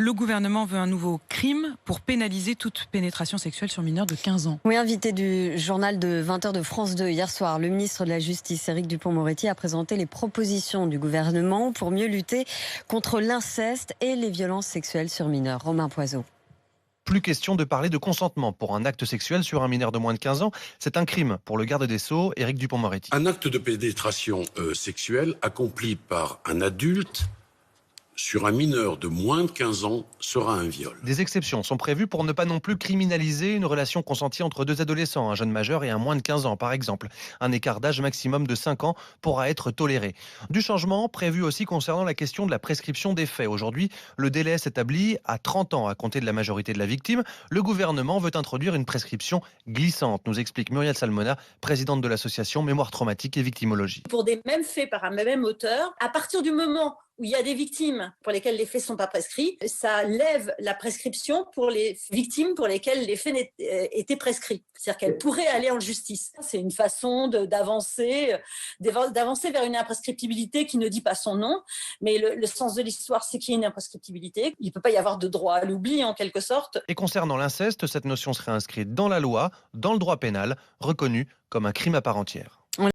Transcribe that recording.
Le gouvernement veut un nouveau crime pour pénaliser toute pénétration sexuelle sur mineurs de 15 ans. Oui, invité du journal de 20h de France 2 hier soir, le ministre de la Justice, Éric Dupond-Moretti, a présenté les propositions du gouvernement pour mieux lutter contre l'inceste et les violences sexuelles sur mineurs. Romain Poiseau. Plus question de parler de consentement pour un acte sexuel sur un mineur de moins de 15 ans. C'est un crime pour le garde des Sceaux, Éric Dupond-Moretti. Un acte de pénétration sexuelle accompli par un adulte sur un mineur de moins de 15 ans sera un viol. Des exceptions sont prévues pour ne pas non plus criminaliser une relation consentie entre deux adolescents, un jeune majeur et un moins de 15 ans par exemple. Un écart d'âge maximum de 5 ans pourra être toléré. Du changement prévu aussi concernant la question de la prescription des faits. Aujourd'hui, le délai s'établit à 30 ans à compter de la majorité de la victime. Le gouvernement veut introduire une prescription glissante, nous explique Muriel Salmona, présidente de l'association Mémoire traumatique et victimologie. Pour des mêmes faits par un même auteur, à partir du moment où il y a des victimes pour lesquelles les faits ne sont pas prescrits, ça lève la prescription pour les victimes pour lesquelles les faits étaient prescrits. C'est-à-dire qu'elles pourraient aller en justice. C'est une façon d'avancer vers une imprescriptibilité qui ne dit pas son nom, mais le sens de l'histoire, c'est qu'il y a une imprescriptibilité. Il ne peut pas y avoir de droit à l'oubli, en quelque sorte. Et concernant l'inceste, cette notion serait inscrite dans la loi, dans le droit pénal, reconnue comme un crime à part entière.